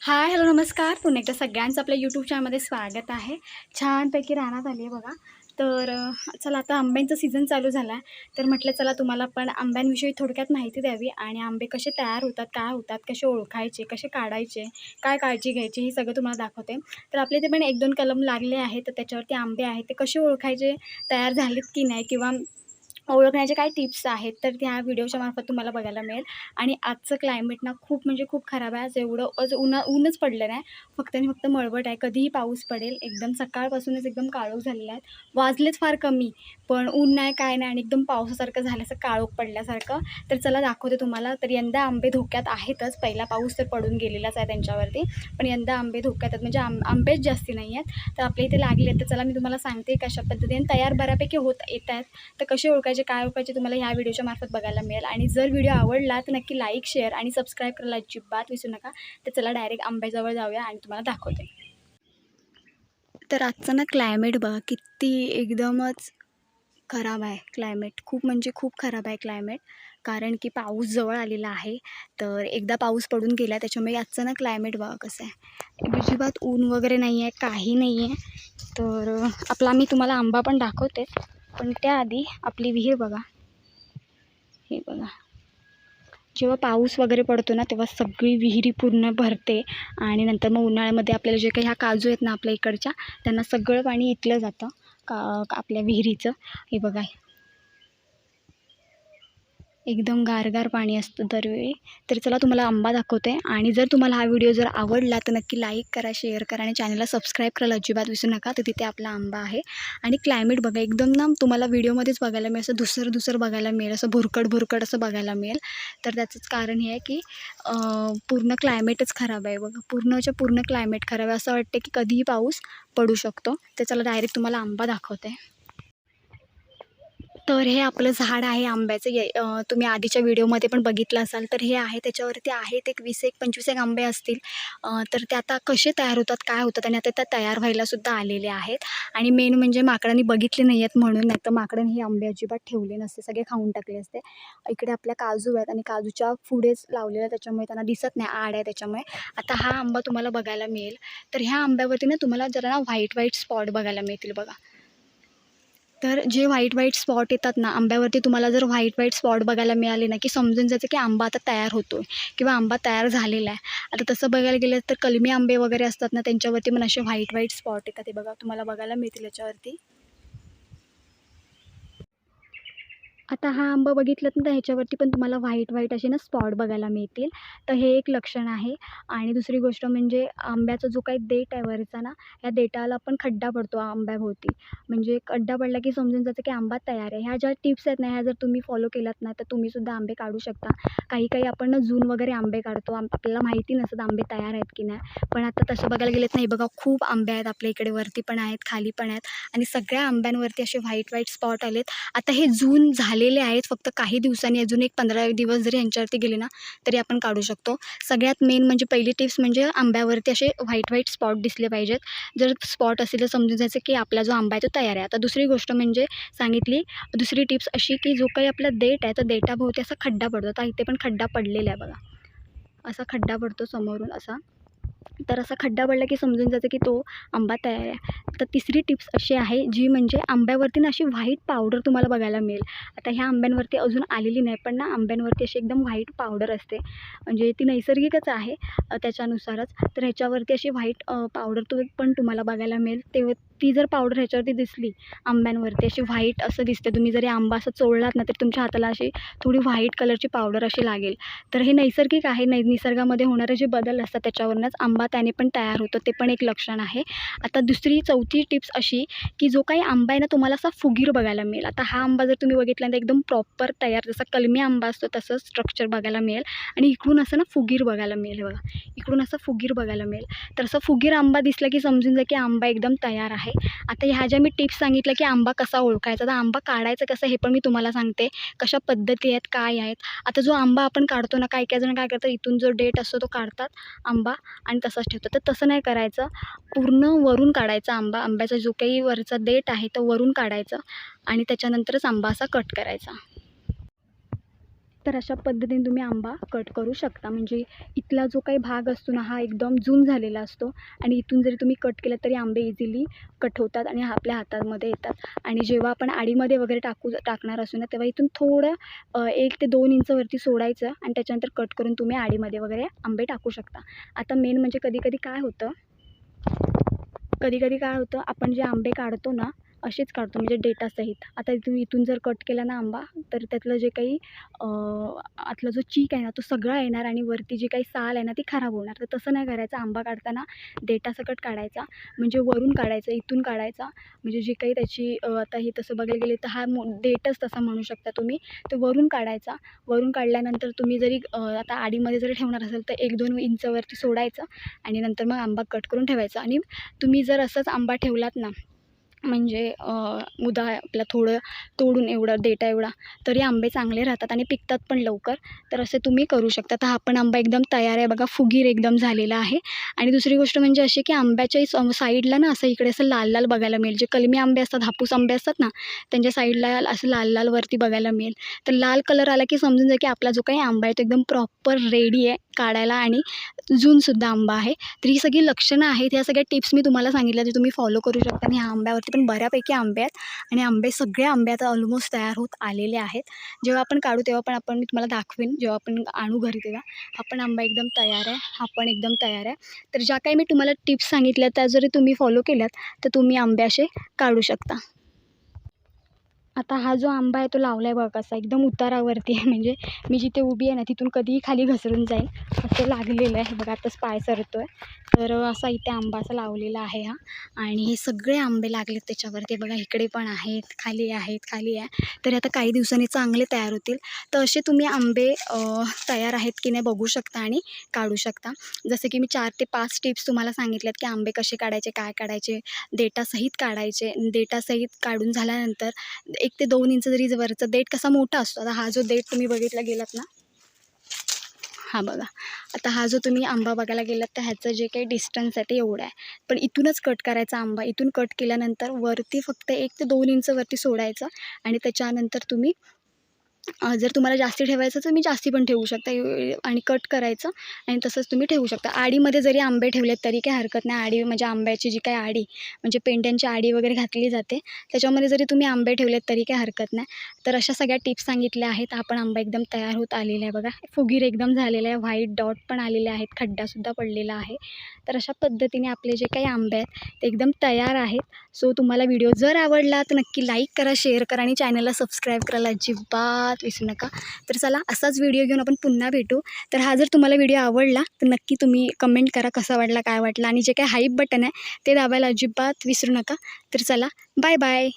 हाय, hello, नमस्कार. पुन्हा एकदा सगळ्यांचं आपल्या यूट्यूब चॅनलमध्ये स्वागत आहे. छानपैकी रानात आली आहे बघा. तर चला आता आंब्यांचा सीझन चालू झाला आहे. तर म्हटलं चला तुम्हाला पण आंब्यांविषयी थोडक्यात माहिती द्यावी आणि आंबे कसे तयार होतात, काय होतात, कसे ओळखायचे, कसे काढायचे, काय काळजी घ्यायची, हे सगळं तुम्हाला दाखवते. तर आपल्या इथे पण 1-2 कलम लागले आहेत. तर त्याच्यावरती आंबे आहेत. ते कसे ओळखायचे, तयार झालेत की नाही किंवा ओळखण्याचे काय टिप्स आहेत, तर त्या व्हिडिओच्या मार्फत तुम्हाला बघायला मिळेल. आणि आजचं क्लायमेट ना खूप म्हणजे खूप खराब आहे. आज एवढं आज ऊनच पडलं नाही. फक्त आणि फक्त मळवट आहे. कधीही पाऊस पडेल. एकदम सकाळपासूनच एकदम काळोख झालेला आहे. वाजलेच फार कमी, पण ऊन नाही, काय नाही आणि एकदम पावसासारखं झालं, असं काळोख पडल्यासारखं. तर चला दाखवते तुम्हाला. तर यंदा आंबे धोक्यात आहेतच. पहिला पाऊस तर पडून गेलेलाच आहे त्यांच्यावरती. पण यंदा आंबे धोक्यात आहेत. म्हणजे आंबेच जास्ती नाही आहेत. तर आपल्या इथे लागले आहेत. तर चला मी तुम्हाला सांगते कशा पद्धतीने तयार बऱ्यापैकी होत येत आहेत. तर कसे ओळखायचे, काय ओळखायचे तुम्हाला ह्या व्हिडिओच्या मार्फत बघायला मिळेल. आणि जर व्हिडिओ आवडला तर नक्की लाईक, शेअर आणि सबस्क्राईब करायला अजिबात विसरू नका. तर चला डायरेक्ट आंब्याजवळ जाऊया आणि तुम्हाला दाखवते. तर आजचं ना क्लायमेट बघा किती एकदमच खराब आहे. क्लायमेट खूप म्हणजे खूप खराब आहे क्लायमेट. कारण की पाऊस जवळ आलेला आहे. तर एकदा पाऊस पडून गेला त्याच्यामुळे आजचं ना क्लायमेट बघा कसं आहे. अजिबात ऊन वगैरे नाही आहे, काही नाही आहे. तर आपला मी तुम्हाला आंबा पण दाखवते. पण त्याआधी आपली विहीर बघा. हे बघा. जेव्हा पाऊस वगैरे पडतो ना तेव्हा सगळी विहिरी पूर्ण भरते. आणि नंतर मग उन्हाळ्यामध्ये आपल्याला जे काही ह्या काजू आहेत ना आपल्या इकडच्या, त्यांना सगळं पाणी इथलं जातं आपल्या विहिरीचं. हे बघा, एकदम गारगार पाणी असतं दरवेळी. तर चला तुम्हाला आंबा दाखवते. आणि जर तुम्हाला हा व्हिडिओ जर आवडला तर नक्की लाईक करा, शेअर करा आणि चॅनलला सबस्क्राईब करायला अजिबात विसरू नका. तर तिथे आपला आंबा आहे. आणि क्लायमेट बघा एकदम ना तुम्हाला व्हिडिओमध्येच बघायला मिळेल, असं धुसर बघायला मिळेल, असं भुरकट असं बघायला मिळेल. तर त्याचंच कारण हे आहे की पूर्ण क्लायमेटच खराब आहे बघा. पूर्णच्या पूर्ण क्लायमेट खराब आहे. असं वाटतं की कधीही पाऊस पडू शकतो. तर चला डायरेक्ट तुम्हाला आंबा दाखवते. तर हे आपलं झाड आहे आंब्याचं. तुम्ही आधीच्या व्हिडिओमध्ये पण बघितलं असाल. तर हे आहे, त्याच्यावरती आहेत एक 20-25 आंबे असतील. तर ते आता कसे तयार होतात, काय होतात आणि आता त्या तयार व्हायलासुद्धा आलेले आहेत. आणि मेन म्हणजे माकडांनी बघितले नाही आहेत म्हणून, नाही तर माकडांनी हे आंबे अजिबात ठेवले नसते, सगळे खाऊन टाकले असते. इकडे आपल्या काजू आहेत आणि काजूच्या पुढेच लावलेल्या, त्याच्यामुळे त्यांना दिसत नाही, आड आहे त्याच्यामुळे. आता हा आंबा तुम्हाला बघायला मिळेल. तर ह्या आंब्यावरती ना तुम्हाला जरा ना व्हाईट स्पॉट बघायला मिळतील बघा. तर जे व्हाईट स्पॉट येतात ना आंब्यावरती, तुम्हाला जर व्हाईट स्पॉट बघायला मिळाले ना, की समजून जायचं की आंबा आता तयार होतोय किंवा आंबा तयार झालेला आहे. आता तसं बघायला गेलं तर कलमी आंबे वगैरे असतात ना, त्यांच्यावरती पण असे व्हाईट स्पॉट येतात. ते बघा, तुम्हाला बघायला मिळतील याच्यावरती. आता हा आंबा बघितलात ना, तर ह्याच्यावरती पण तुम्हाला व्हाईट असे ना स्पॉट बघायला मिळतील. तर हे एक लक्षण आहे. आणि दुसरी गोष्ट म्हणजे आंब्याचा जो काही देठ आहे वरचा ना, या देठाला पण खड्डा पडतो आंब्याभोवती. म्हणजे खड्डा पडला की समजून जायचं की आंबा तयार आहे. ह्या ज्या टिप्स आहेत ना, ह्या जर तुम्ही फॉलो केलात ना, तर तुम्हीसुद्धा आंबे काढू शकता. काही आपण ना जून वगैरे आंबे काढतो. आपल्याला माहिती नसतं आंबे तयार आहेत की नाही. पण आता तसं बघायला गेलं नाही बघा, खूप आंबे आहेत आपल्या इकडे, वरती पण आहेत, खाली पण आहेत. आणि सगळ्या आंब्यांवरती असे व्हाईट स्पॉट आलेत. आता हे जून झालेले आहेत. फक्त काही दिवसांनी, अजून एक 15 दिवस जरी यांच्यावरती गेले ना, तरी आपण काढू शकतो. सगळ्यात मेन म्हणजे पहिली टिप्स म्हणजे आंब्यावरती असे व्हाईट स्पॉट दिसले पाहिजेत. जर स्पॉट असेल तर समजून जायचं की आपला जो आंबा आहे तो तयार आहे. आता दुसरी गोष्ट म्हणजे सांगितली, दुसरी टिप्स अशी की जो काही आपला देठ आहे, तर देठाभोवती असा खड्डा पडतो. आता इथे पण खड्डा पडलेला आहे बघा. असा खड्डा पडतो समोरून असा. तर असा खड्डा पडला की समजून जायचं की तो आंबा तयार आहे. तर तिसरी टिप्स अशी आहे, जी म्हणजे आंब्यावरती ना अशी व्हाईट पावडर तुम्हाला बघायला मिळेल. आता ह्या आंब्यांवरती अजून आलेली नाही, पण ना आंब्यांवरती अशी एकदम व्हाईट पावडर असते. म्हणजे ती नैसर्गिकच आहे त्याच्यानुसारच. तर ह्याच्यावरती अशी व्हाईट पावडर पण तुम्हाला बघायला मिळेल. ती जर पावडर ह्याच्यावरती दिसली आंब्यांवरती, अशी व्हाईट असं दिसते, तुम्ही जरी आंबा असं चोळलात ना, तर तुमच्या हाताला अशी थोडी व्हाईट कलरची पावडर अशी लागेल. तर हे नैसर्गिक आहे. निसर्गामध्ये होणारे जे बदल असतात त्याच्यावरूनच आंबा त्याने पण तयार होतो. ते पण एक लक्षण आहे. आता चौथी टिप्स अशी की जो काही आंबा आहे ना, तुम्हाला असा फुगीर बघायला मिळेल. आता हा आंबा जर तुम्ही बघितला तर एकदम प्रॉपर तयार, जसा कलमी आंबा असतो तसं स्ट्रक्चर बघायला मिळेल. आणि इकडून असं ना फुगीर बघायला मिळेल बघा. इकडून असं फुगीर बघायला मिळेल. तर असं फुगीर आंबा दिसला की समजून जा की आंबा एकदम तयार आहे. आता ह्या ज्या मी टिप्स सांगितल्या की आंबा कसा ओळखायचा, तर आंबा काढायचं कसं हे पण मी तुम्हाला सांगते. कशा पद्धती आहेत, काय आहेत. आता जो आंबा आपण काढतो ना, काही जण काय करतात, इथून जो देठ असतो तो काढतात आंबा आणि तसाच ठेवतात. तर तसं नाही करायचं. पूर्ण वरून काढायचा आंबा. आंब्याचा जो काही वरचा देठ आहे तो वरून काढायचा आणि त्याच्यानंतरच आंबा असा कट करायचा. तर अशा पद्धतीने तुम्ही आंबा कट करू शकता. म्हणजे इथला जो काही भाग असतो ना, हा एकदम जून झालेला असतो आणि इथून जरी तुम्ही कट केलं तरी आंबे इझिली कट होतात आणि आपल्या हातामध्ये येतात. आणि जेव्हा आपण आडीमध्ये वगैरे टाकणार असू ना, तेव्हा इथून थोडं 1 ते 2 इंचवरती सोडायचं आणि त्याच्यानंतर कट करून तुम्ही आडीमध्ये वगैरे आंबे टाकू शकता. आता मेन म्हणजे कधी-कधी काय होतं आपण जे आंबे काढतो ना, असेच काढतो म्हणजे डेटासहित. आता इथून जर कट केला ना आंबा, तर त्यातलं जे काही आतला जो चीक आहे ना, तो सगळा येणार आणि वरती जी काही साल आहे ना, ती खराब होणार. तर तसं नाही करायचं. आंबा काढताना देठासकट काढायचा. म्हणजे वरून काढायचा, इथून काढायचा. म्हणजे जी काही त्याची आता ही तसं बघायला गेले तर हा देठच तसा म्हणू शकता तुम्ही. तो वरून काढायचा. वरून काढल्यानंतर तुम्ही जरी आता आडीमध्ये जरी ठेवणार असेल, तर 1-2 इंचवरती सोडायचं आणि नंतर मग आंबा कट करून ठेवायचा. आणि तुम्ही जर असंच आंबा ठेवलात ना, म्हणजे मुदा आपला थोडं तोडून एवढं देठा एवढा, तरी आंबे चांगले राहतात आणि पिकतात पण लवकर. तर असे तुम्ही करू शकता. तर हा पण आंबा एकदम तयार आहे बघा, फुगीर एकदम झालेला आहे. आणि दुसरी गोष्ट म्हणजे अशी की आंब्याच्याही साईडला ना असं इकडे असं लाल-लाल बघायला मिळेल. जे कलमी आंबे असतात, हापूस आंबे असतात ना, त्यांच्या साईडला असं लाल-लाल वरती बघायला मिळेल. तर लाल कलर आला की समजून जा की आपला जो काही आंबा आहे तो एकदम प्रॉपर रेडी आहे काढायला आणि जूनसुद्धा आंबा आहे. तर ही सगळी लक्षणं आहेत. ह्या सगळ्या टिप्स मी तुम्हाला सांगितल्या, जे तुम्ही फॉलो करू शकता. आणि ह्या आंब्यावरती पण बऱ्यापैकी आंबे आहेत आणि सगळे आंबे आता ऑलमोस्ट तयार होत आलेले आहेत. जेव्हा आपण काढू तेव्हा पण मी तुम्हाला दाखवेन, जेव्हा आपण आणू घरी तेव्हा. हा पण आंबा एकदम तयार आहे. हा पण एकदम तयार आहे. तर ज्या काही मी तुम्हाला टिप्स सांगितल्या त्या जरी तुम्ही फॉलो केल्यात, तर तुम्ही आंबे असे काढू शकता. आता हा जो आंबा आहे तो लावला आहे बघा कसा एकदम उतारावरती आहे. म्हणजे मी जिथे उभी आहे ना, तिथून कधीही खाली घसरून जाईल असं लागलेलं आहे. बघा आताच पाय सरतो आहे. तर असा इथे आंबा असा लावलेला आहे हा. आणि हे सगळे आंबे लागलेत त्याच्यावरती बघा, इकडे पण आहेत, खाली आहेत, खाली आहे. तर आता काही दिवसांनी चांगले तयार होतील. तर असे तुम्ही आंबे तयार आहेत की नाही बघू शकता आणि काढू शकता. जसं की मी 4 ते 5 टिप्स तुम्हाला सांगितल्यात की आंबे कसे काढायचे, काय काढायचे, देठासहित काढायचे. देठासहित काढून झाल्यानंतर 1 ते 2 इंच जरी वरचा देठ कसा मोठा असतो. आता हा जो देठ तुम्ही बघितला गेलात ना, हा बघा. आता हा जो तुम्ही आंबा बघायला गेलात तर ह्याचं जे काही डिस्टन्स आहे ते एवढं आहे. पण इथूनच कट करायचा आंबा. इथून कट केल्यानंतर वरती फक्त 1 ते 2 इंच वरती सोडायचं आणि त्याच्यानंतर तुम्ही जर तुम्हाला जास्ती ठेवायचं तर मी जास्ती पण ठेवू शकता आणि कट करायचं आणि तसंच तुम्ही ठेवू शकता. आडीमध्ये जरी आंबे ठेवलेत तरी काही हरकत नाही. आडी म्हणजे आंब्याची जी काही आडी म्हणजे पेंड्यांची आडी वगैरे घातली जाते, त्याच्यामध्ये जरी तुम्ही आंबे ठेवलेत तरी काही हरकत नाही. तर अशा सगळ्या टिप्स सांगितल्या आहेत. हा पण आंबा एकदम तयार होत आलेला आहे बघा. फुगीर एकदम झालेला आहे. व्हाईट डॉट पण आलेले आहेत. खड्डासुद्धा पडलेला आहे. तर अशा पद्धतीने आपले जे काही आंबे आहेत ते एकदम तयार आहेत. सो तुम्हाला व्हिडिओ जर आवडला तर नक्की लाईक करा, शेअर करा आणि चॅनलला सबस्क्राईब करायला अजिबात विसरू नका. तर चला असाच व्हिडिओ घेऊन आपण पुन्हा भेटू. तर हा जर तुम्हाला व्हिडिओ आवडला तर नक्की तुम्ही कमेंट करा कसा वाटला, काय वाटला आणि जे काही हाईप बटन आहे ते दाबायला अजिबात विसरू नका. तर चला बाय बाय.